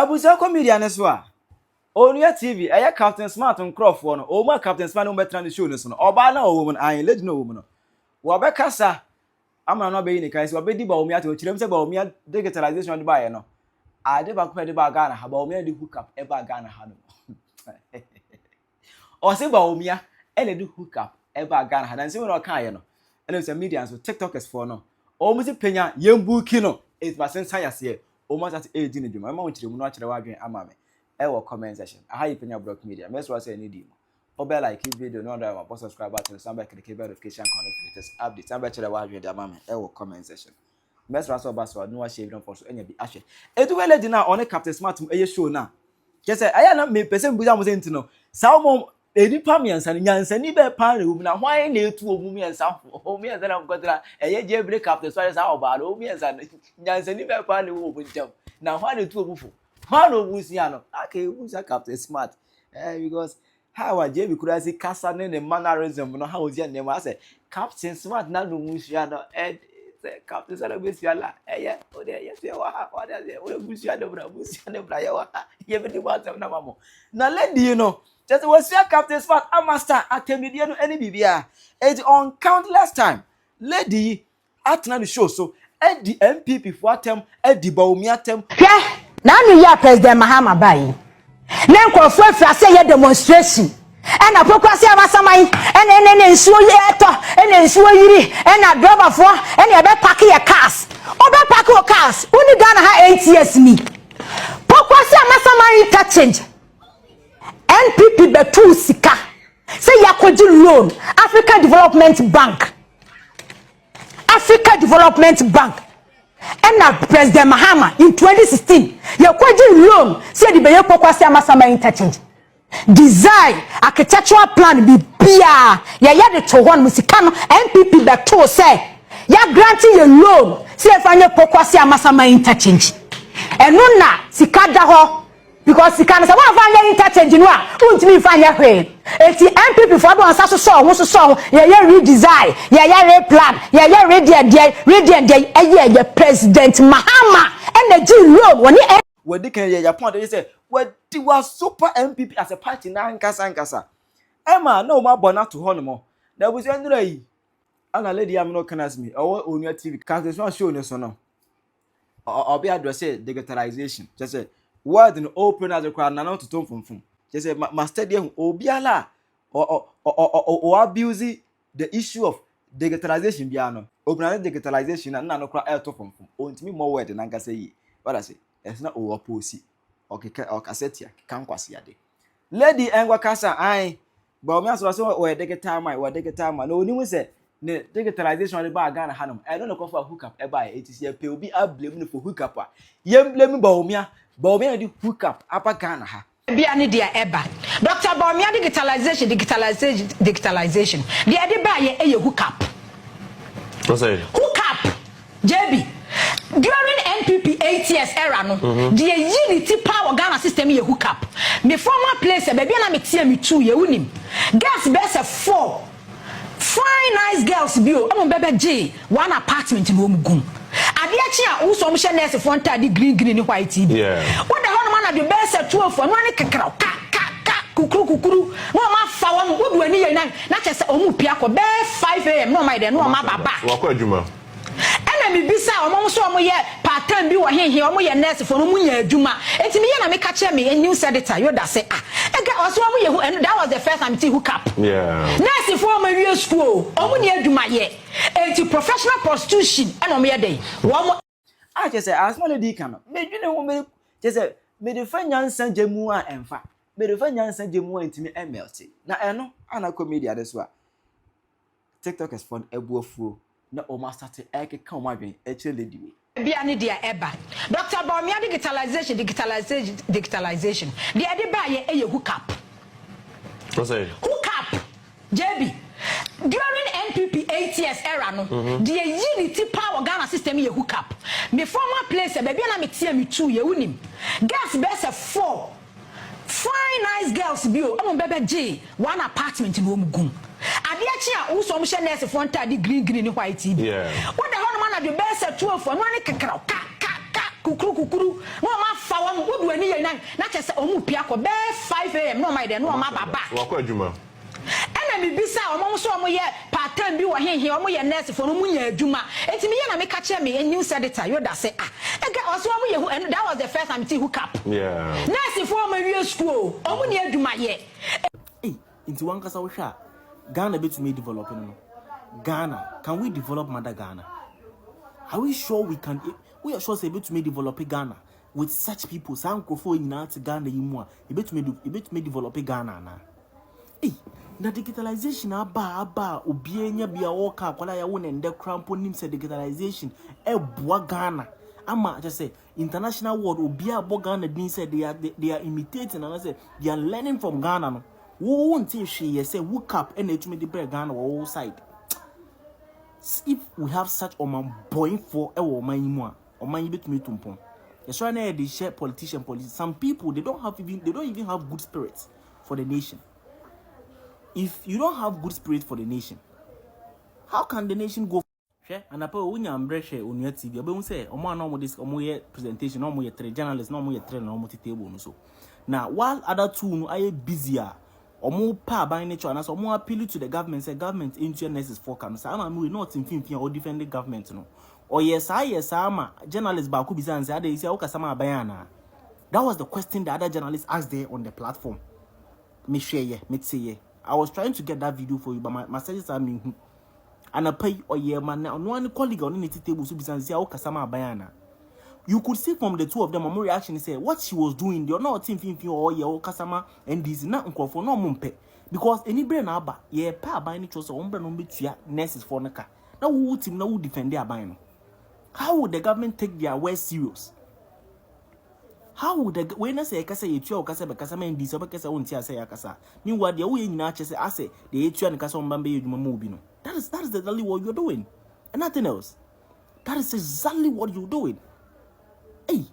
abusa comedian ne so a Onua Tv aya Captain Smart nkrofo no o ma Captain Smart no betra ne show ne so no oba na o wo no an lady no wo no wo be kasa amana no be yi ne kai se wo be di Bawumia to kirem se Bawumia digitalization de ba ye no ade ba ko de ba Ghana ha Bawumia de hook up e ba Ghana ha no o se Bawumia ele de hook up e ba Ghana ha dan se we no kan ye no ele se media so TikTokers for no o mu se Penyah yembuki no 8% science ye o ma that age ni dwuma ma won kirem no akere wa adwen ama me e comment section aha yi Penyah block media me so say any di mo obe like video no under my subscribe button somebody click the notification latest update somebody share wa adwen ama me e comment section me so so no wa share don for so enya bi ahwe edu wele di na on Captain Smart eye show na ke say aya na me person buja mo senti no sa mo edipa miensa nyansa ni be pan rewu na hwan na etu omu miensa o miensa na mkotra eye je break Captain Smart sa obaalo o miensa nyansa ni be pan rewu obu ntam na hwan na etu omu fo hwan obu sia no aka ebu sa Captain Smart because how a je bi kura si kasa ne mannerism no how ozi na ma say Captain Smart na no mu sia no Captain Smart be sia la o de ye sia wa o de o bu sia de bra ye wa ye be di wa na mamo na lady you know just was fear Captain Smart a master at media no any bibia it on countless time lady at na the show so the MPP for atem the Bawumia atem hwe na nu ya President Mahama bai na nkorofo afia say ye demonstration na pokwase amasaman na nsuo ye eto na nsuo yiri na driver for na e be pack your cars o be pack your cars uni Ghana ha 8 years ni pokwase amasaman interchange NPP betu sika say yakoji loan African Development Bank and President Mahama in 2016 yakoji loan say the beye pokwase amasama interchange design architectural plan be bia ya de to one musika no NPP betu say ya granting a loan say fanye pokwase amasama interchange eno na sika da ho because you can say one find interchange no a untimi find ya hwe eti MPP for do ansa so ya redesign ya replan ya ready eye President Mahama energy loan woni we dey kan ya point dey say we di was super MPP as a party na nkasa ema na o ma bona to ho no mo na busu ndura yi ana lady am no kanas me owo Onua TV Captain Smart show ne so no obi address digitalization just say word in open as a crowd na not to tom fum just say master dey obiala o abuse the issue of digitalization bia no open digitalization na no crowd to fum ontimi more word na nkasa yi what I say it's not o oppose okay o cassette kan kwase ade lady engwa kasa ai Bawumia so we digital man no oni mu say ne digitalization dey ba Ghana hanum I don't know for hook up e ba it is ye pe obi a blame no for hook up ye blame Bawumia di hook up apa Ghana ha bia ne dia eba Dr Bawumia digitalization dia de ba ye hook up what's that hook up JB during NPP 8 years era no the unity power Ghana system ye hook up me former place e bia na me tie me 2 ye unim gas best 4 fine nice girls bio am bebe J one apartment no mugum ade achi a wo so mo hye nurse for ntade green ni white yeah what the hell man na the best 12 no ani kekra ka kukuru no ma fa wo wo du ani ye na chese omu pia ko be 5 am no ma de no ma baba wa kwa adwuma ena mi bisa omo so omo ye part time bi wo henhe omo ye nurse for no mu nya adwuma etimi ye na me ka che me a news editor yo da say ega oso omo ye hu and that was the first time hook up yeah nurse for omo wie school omo ni adwuma ye enti professional prostitution ena omo ye dey wo I just say as small lady kan me dwene ho me just say me de fanya nsan jemu a emfa me de fanya nsan jemu a ntimi melt na eno ana comedy ade so a TikTokers fund ebuafuo na o master te eke kan o madwen e che lady we bia ne dia eba Dr Bawumia digitalization dia de ba ye hook up what's that hook up JB during NPP 8 years era no the unity power Ghana system ye hook up me former place e bia na me tie me 2 ye unim gas best 4 fine nice girls bio am bebe J one apartment no mugum ade achi a wo so mo hye nurse for ntade green ni white yeah what the hell man na the best 12 no ani kekra ka kukuru no ma fa wo wo du ani ye na kyese omu pia ko be 5 am no ma de no ma baba Wa kwa adwuma. Ena mi bisa omo so omo ye part time bi wo henhe omo ye nurse for no mu nya adwuma enti me ye na me ka che me news editor yoda say ega oso omo ye and that was the first time to hook up nurse for omo wie school omo nya adwuma ye into one kasa whwa Ghana betumi develop no Ghana, can we develop Mother Ghana? Are we sure we can? We are sure say betumi develop Ghana with such people. Some crofo in to Ghana yimwa. Betumi develop Ghana na. Hey, na digitalization aba obienya bia woka kwala ya won ende crampo nim say digitalization boa Ghana. Ama just say international world obia abo Ghana din say they are imitating and I say they are learning from Ghana no. Wo won't she say hook up and etumi de break Ghana all side. If we have such boy for a woman yimu a man betumi tumpon. Yes, right now they share politician. Some people they don't even have good spirits for the nation. If you don't have good spirit for the nation, how can the nation go? And apo unya ambreshe Onua Tv. Abe un say omo na omo this omo ye presentation, omo ye 3 journalists, omo ye 3 na omo table no so. Now while other two no are busier. Omo pa by nature and so omo appeal to the government say government into nurses for can say am we not in fin or defend the government no. Or yes ama journalists ba ku bisa say ade say o kasama abayana. That was the question the other journalists asked there on the platform. Me share ye, me say ye. I was trying to get that video for you, but my messages are me. And I pay or yeah man no one colleague on the table so bisa say o kasama abayana. You could see from the two of them, my reaction is say what she was doing. They're not thinking or yeah, Kasama and this not for no mumpe because any brain aba yeah pa by any choice or no bit nurses for naka. Now who team now defend their buying? How would the government take their words serious? How would the when I say Kasa Etua Kasa Kasama and this Kasa won't say Akasa? Meanwhile, the way in Natchez I say the Etua and Kasa Bambi Mobino. That is exactly what you're doing, and nothing else. That is exactly what you're doing. Hey,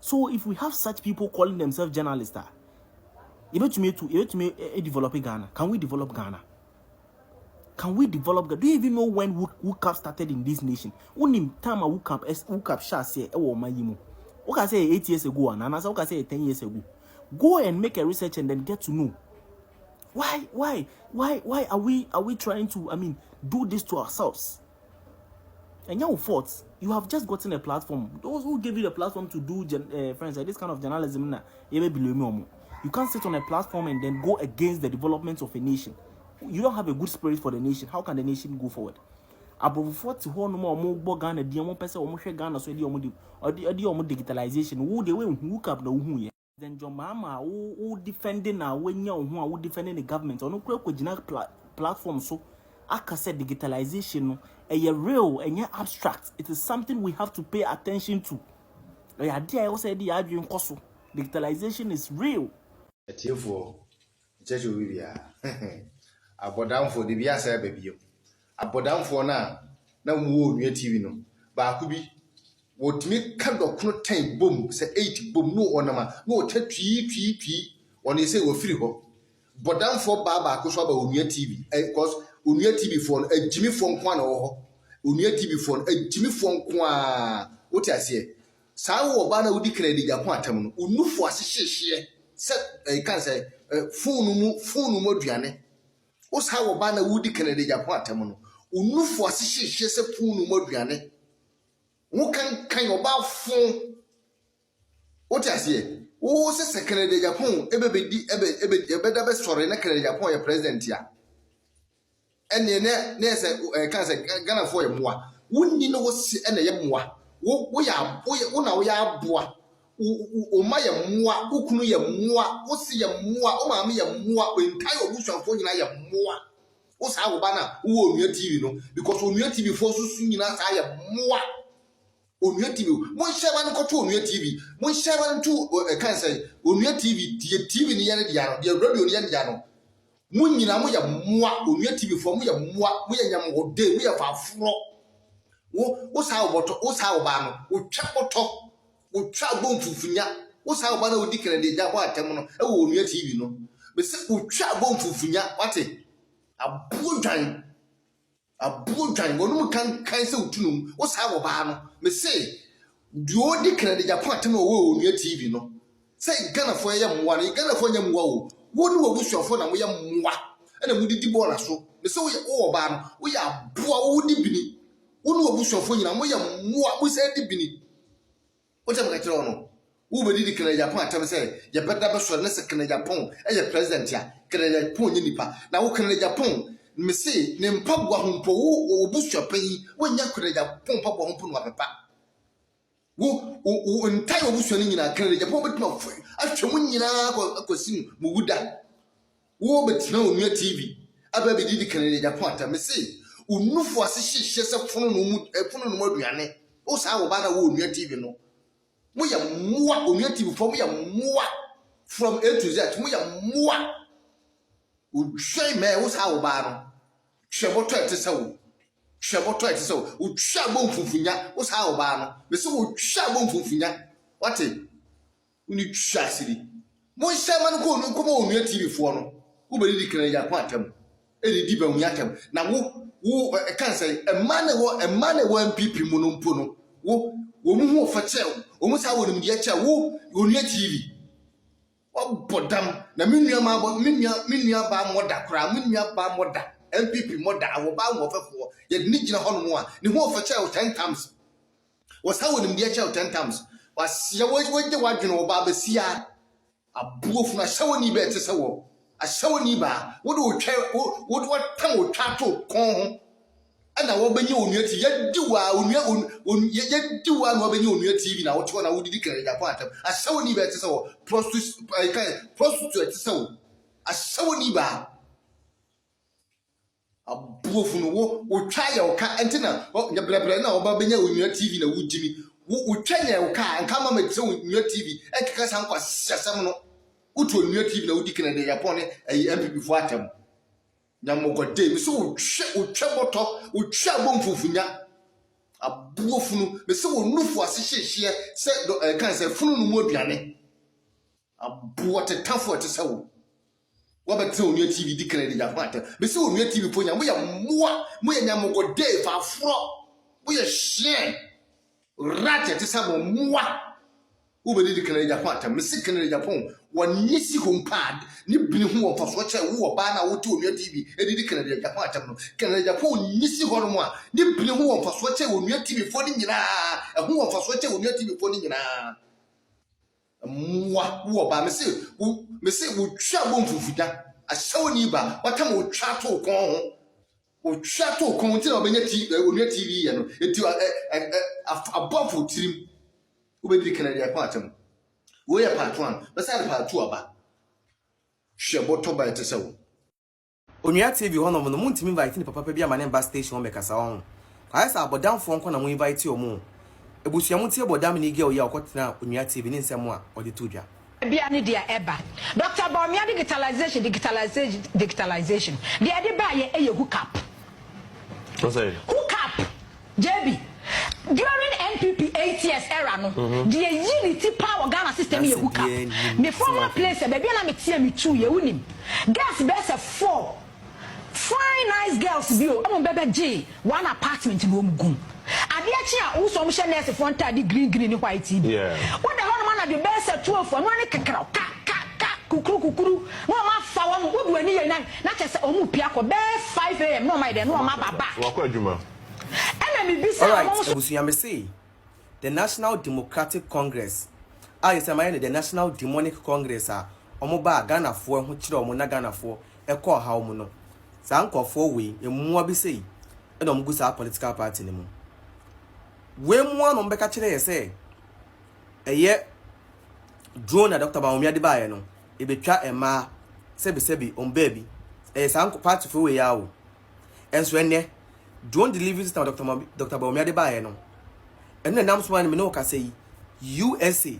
so if we have such people calling themselves journalists, develop Ghana. Can we develop Ghana? Can we develop Ghana? Do you even know when Wukap started in this nation? Only time a Wukap shall say, oh my yimu. What I say 8 years ago, and I say 10 years ago. Go and make a research and then get to know. Why are we trying to do this to ourselves? And your faults. You have just gotten a platform. Those who gave you the platform to do friends, this kind of journalism, you can't sit on a platform and then go against the development of a nation. You don't have a good spirit for the nation. How can the nation go forward? Above 40 no more Ghana, the more person or more Ghana, so the digitalization. Who they will hook up the who then John Mama who defending now when you who defending the government or no platform so. Aka said digitalization a real and yet abstract. It is something we have to pay attention to. Digitalization is real. Abodan for the biasa baby. Abodan for na Onua TV no. Ba kubi what me kind of no time boom say 8 boom no onama no twi on you say we free ho. Bodan for baba ko so ba Onua TV because Onua TV phone a Jimmy phone kwa na ho. Onua TV phone a Jimmy phone kwa what I say. Sa wo ba na wudi credit ja kwa atam no. Onufo asehye se can say phone mu aduane. O sa wo ba na wudi credit ja kwa atam no. Onufo asehye se phone mu aduane. Wo kan oba phone what I say. O se credit Japan ebe da be sore na credit Japan ya president ya. Ene ne say can say Ghana for ye moa. Wonni no wo si ene ye moa. Wo na wo ya aboa. O ma ye moa, ukunu ye moa, wo si ye moa, o ma me ye moa, o entire obusuanfo nyina ye moa. Wo sa wo ba na wo Onua TV no because Onua TV for susu nyina sa ye moa. Onua TV, mon share one to Onua TV, mon share one to can say Onua TV, the TV ni yana diano, the radio ni yana diano. Mun nyina mo ya moa Onua TV for mo ya moa, mo ya nyam ode, mo ya fa fro. Wo sa wo ba no, wo twa boto, wo twa bom fufunya. Wo sa wo ba na odi kene de ja ho atem no, e wo Onua TV no. Be se wo twa bom fufunya, wate? Abodwan wonu kan se utunum wo sa wo ba no me say duo di kana de Japan tem wo Onua TV no say Ghana for ya mwa na Ghana for nya mwa wo ni wo busuafo na wo ya mwa na mu didi ball so me say wo ba no wo ya boa wo di bini wo ni wo busuafo nyina mo ya mwa wo say di bini o te ka kire no wo be didi kana Japan tem say ya beta be so na se kana Japan e president ya kana Japan nyi nipa na wo kana Japan me say ne mpabwa hompo wo busuapan yi wo nya kana Japan mpabwa hompo no apepa wo entire obusuani nyina kan Japan betima fo atwemu nyina akosim mu wuda wo betima Onua TV aba be didi kan Japan ta me say unufo asehye se fono no mu aduane wo sa wo ba na wo Onua TV no mo ya moa Onua TV fo mo ya moa from A to Z mo ya moa wo hwai me wo sa wo ba no hweboto etese wo hweboto etese wo utwa bom funfunya wo sa wo ba no me se wo twa bom funfunya wate uni twa siri mo hyema no ko no ko Onua TV fo no wo be di kan Japan atam e di ba unya atam na wo kan say emane wo MPP mu no mpo no wo mu ho fa chew wo mu sa wo nim de chew wo Onua TV wo bodam na menua ba moda kra menua ba moda MPP moda wo ba wo fefo ye ni gina hono mu a ni ho fa chew 10 times wo sa wo nim de chew 10 times was ye wo de wadwene wo ba sia abuofu na shawo ni be te se wo a shawo ni ba wo do twa wo do tan wo twa to kon ho ana wo benye Onua TV ye diwa ye diwa no benye Onua TV na wo to na wo didi kan Japan atam a shawo ni be te se wo prostitute te se wo a shawo ni ba abuofu no wo twa ye wo ka entina nya bleble na wo ba benye Onua TV na wo jimi wo twa ye wo ka anka ma me te Onua TV e keka san kwa sasam no utu Onua TV na wo didi kan Japan MPP fo atam nyamogode me so wo tweboto wo twa bomfufunya abuofunu me so wo nufu asehye se kan se funu no mu aduane abuote tafo te se wo wabete Onua TV dikere de Japan atam me so Onua TV ponya mo ya moa mo ya nyamogode fa afro mo ya hye rate te se mo moa wo be dikere de Japan atam me se kere Japan wonni si kompad ni bini hu won faso che wo ba na wo te Onua TV edidi Canada Japan atam no Canada Japan ni si ho no mo a ni bini hu won faso che Onua TV fo ni nyina hu won faso che Onua TV fo ni nyina wo ba me se wo twa bom fufuda a shawo ni ba watam wo twa to kon ho wo twa to kon ti na obenya Onua TV ye no eti above tirim wo be di Canada Japan atam we are part 1 but say part 2 aba sheboto ba etesewo Onua TV hono mo no muntimi invite ni papa bia ma ne ba station me kasa won kai sa abodam fo nko na mo invite omo ebusuam tie bodam ni girl ya okotena Onua TV ni nsem a ode tudwa bia ni dia eba Dr Bawumia digitalization dia de ba ye hook up What's that? hook up JB during NPP 8 years era no the unity power Ghana system ye hook up me former place baby na me tie me 2 ye unim girls best 4 fine nice girls bio am bebe J one apartment no mugum ade achi a wo so mo hye nurse fo ntade green ni white yeah what the hell man na the best 12 no ne kekra ka kukuru no ma fa wo wo du ani ye na chese o mu pia ko be 5 am no ma de no ma baba wa kwa adwuma alright ebusuam say the National Democratic Congress the National Demonic Congress omo ba Ghana fo ho kire omo na Ghana fo ekọ ha omo no sa nkofo we emu abi sei e no mgu sa political party ni mu we mu ano mbeka kire ye say eye drone na Dr Bawumia de bae no e betwa ema sebi on baby sa nkọ party fo we ya o enso enne drone delivery system Dr Bawumia de bae no enne nam so man me no ka say USA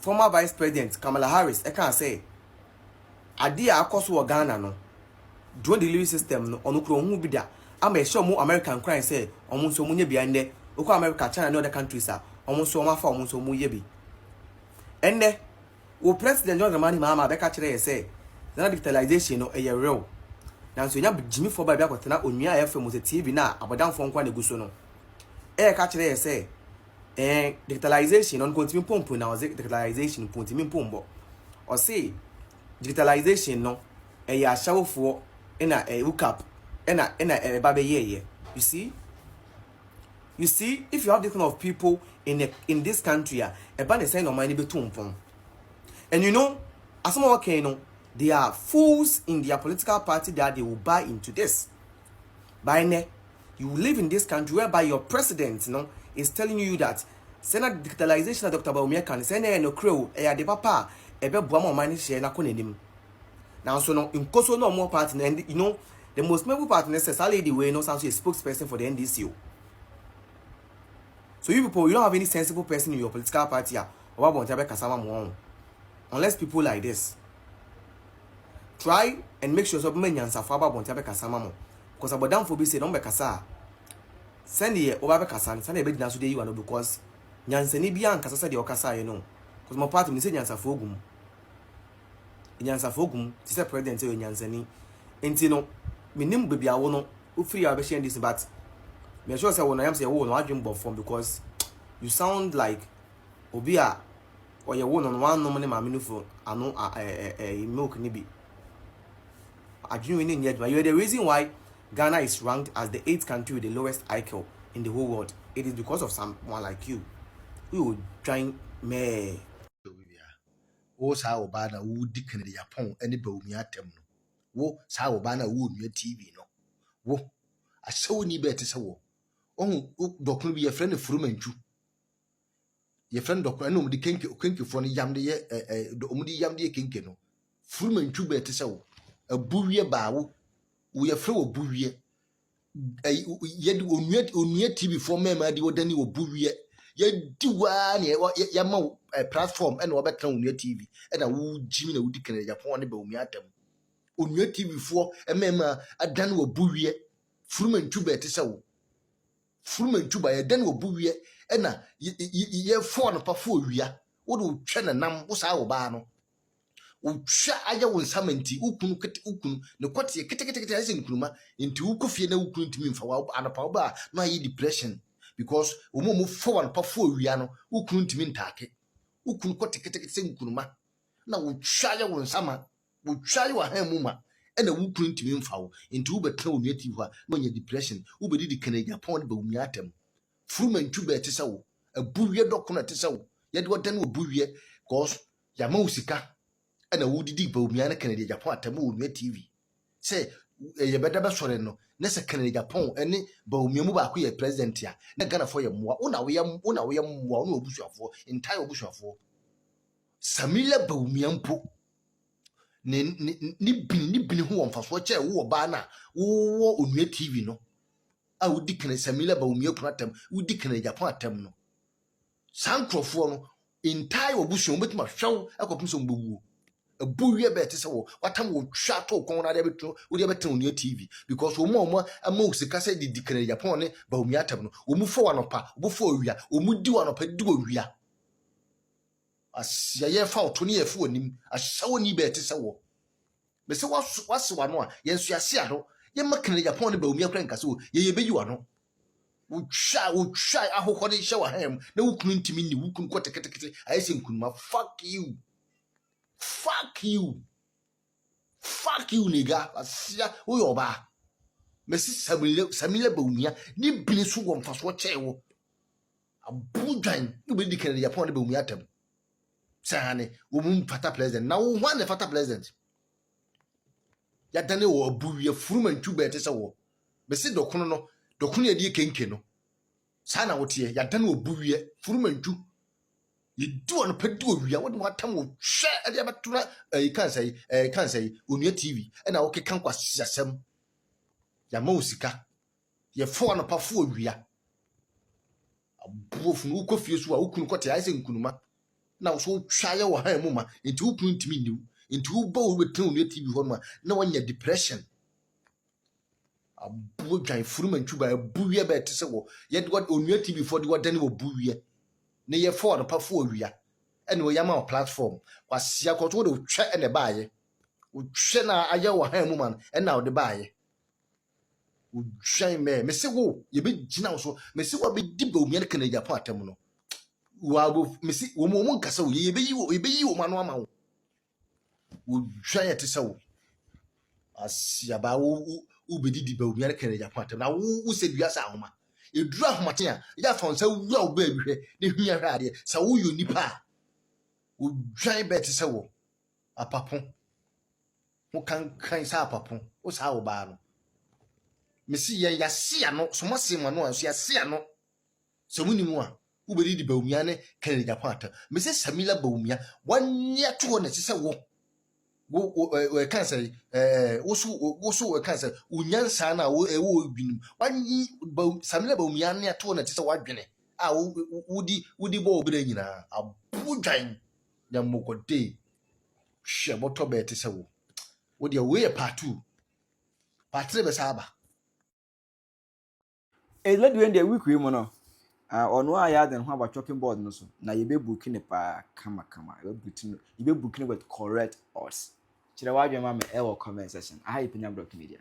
former Vice President Kamala Harris e kan say ade akoso wo Ghana no drone delivery system no onu kro hu bi da ama e show mu American crime say omo so mu nya bia nde okọ America China and other countries omo so ma fa omo so mu ye bi enne wo president John Dramani Mahama be ka kire say na digitalization no e ye real na so nya Jimmy for ba bia kwetena Onua FM TV na abodamfo nkwa na guso no e ka kire say digitalization on continue pompo na digitalization continue pombo or say digitalization no ya shawfo na hook up na ba be ye. You see if you have this kind of people in this country e ba na say no man be tumpon. And you know as some okay no they are fools in their political party that they will buy into this. By ne you live in this country whereby your president is telling you that Senate digitalization that Dr Bawumia can say no crow de papa ebe boa mo man share na konenim. Now so no in koso no more party and you know the most memorable part necessarily the way no sounds a spokesperson for the NDC. So you people, you don't have any sensible person in your political party or want to be kasama mo unless people like this. Try and make sure so many answer for about want to be kasama mo because about down for be say don't be kasa. Send the over kasa send the be dina so dey you know because nyansa ni bia nkasa say the okasa you know because my party me say nyansa for ogum. Nyansa for ogum ti say president say nyansa ni enti no minim baby awo no free a be share this but me sure say when I am say wo no adwem bo form because you sound like obia or you wo no one no money ma me no for ano milk ni bi adwem ni nyedwa. You are the reason why Ghana is ranked as the 8th country with the lowest IQ in the whole world. It is because of someone like you who trying me. Wo sa obana wo di Kennedy Japan ene Bawumia tem no. Wo sa obana wo Onua TV no. Wo asawo ni be te se wo. Ohun dokun bi ye frɛ ne Furumantwu. Ye frɛ dokun ene omdi kenke fo no yamde ye omdi yamde ye kenke no. Furumantwu be te se wo. Abuwie ba wo ye frɛ wo buwie. Ye di Onua TV fo mema di wodani wo buwie. Ye di wa ne ye ma platform ene wo betra Onua TV ena wo jimi na wo di Kennedy Japan ne Bawumia tem. Onua TV fo mema adan wo buwie. Furumantwu be te se wo. Furumantwu ba ye dan wo buwie ena ye fo no pa fo wia wo do twa na nam wo sa wo ba no wo twa aya wo nsamanti ukunu ne kwate kete asen kunuma nti wo kofie na ukunu ntimi mfa wa anapa wo ba no ayi depression because wo fo no pa fo wia no ukunu ntimi ntake ukunu kwate kete nkunuma na wo twa aya wo nsama wo twa aya wo hanmuma ena wo ukunu ntimi mfa wo nti wo betra Onua TV ho no nya depression wo be di Kennedy Japan Bawumia tem. Furumantwu be te se wo abuwie dokuna te se wo ye de wodan wo buwie cause ya ma usika ena wo didi Bawumia na Kennedy Japan tem Onua TV se ye beda be sore no na se Kennedy Japan ene Bawumia mu ba ko ye president ya na Ghana fo ye moa una wo ye moa una obusuafo entire obusuafo Samila Bawumia mpo ni bini ho wonfaso che wo ba na wo Onua TV no a wo di Kennedy Samila Bawumia kuna tem wo di Kennedy Japan tem no sankrofo no entire obusuo betima hwew akopim so mbewu abuwie be te se wo watam wo twa to kon na de beto wo de beto Onua TV because wo mo ama usika se di Kennedy Japan ne Bawumia tem no wo mu fo wanopa wo fo owia wo mu di wanopa di owia asia ye fa oto ne ye fo onim ahyawo ni be te se wo be se wase wano a ye nsu ase ado ye ma Kennedy Japan ne Bawumia kra nkase wo ye be yi wano wo twa ahokɔ de hye wa ham na wo kunu ntimi ni wo kunu kwete kete ayese nkunuma fuck you nigga asia wo yoba mesi Samila Bawumia ni bini so wo mfaso che wo abudwan no be di Kennedy Japan ne Bawumia tem sane wo mu fata president na wo hwan ne fata president ya dane wo abuwie Furumantwu be te se wo mesi dokunu no dokunu ye die kenke no sana wotie ya dane wo buwie Furumantwu ye do no pedu owia wo de watam wo hwe e de betuna kan say Onua TV e na wo kekan kwa sisasem ya ma osika ye fo no pa fo owia abuofu no ko fie so a wo kunu kote ayese nkunuma na wo so twa ye wo han mu ma enti wo kunu ntimi niu enti wo ba wo betu Onua TV ho no na wanya depression abu dwan Furumantwu ba buwie ba te se wo ye de Onua TV for de wadane wo buwie ne ye for no pa fo owia ene wo yama platform wasia ko to de twa ene baaye wo twa na aya wo han mu man ene wo de baaye wo twa me se wo ye be gina wo so me se wo be di Bawumia Kennedy Japan atem no Wabo mesi wo mo nkasa wo ye beyi wo manu ama wo. Wo dwan ye tese wo. Asiaba wo bedidi ba obi kere Japan tem na wo se dua sa ahoma. Eduru ahomate a ya fa nsa wura wo ba bihwe ne hwia hwa ade sa wo yo nipa. Wo dwan be tese wo. Apapon. Wo kan sa apapon. Wo sa wo ba no. Mesi ya sia no so mase ma no so ya sia no. So munimu a Dr Bawumia ne kere Japan tem. Mesi Samila Bawumia wanya to na tese wo. Wo cancer wo cancer unyansa na wo binum wanyi Samila Bawumia ne ato na tese wadwene a wodi bo obere nyina abudwan ya mokode hwe boto be tese wo de we part 2 part 3 be saba let you end the week we mo no Onua ya den ho about chalking board no so na ye be book ne pa kama ye be book ne with correct odds. Chira wadwe ma me e wo comment section. Aha Penyah Media.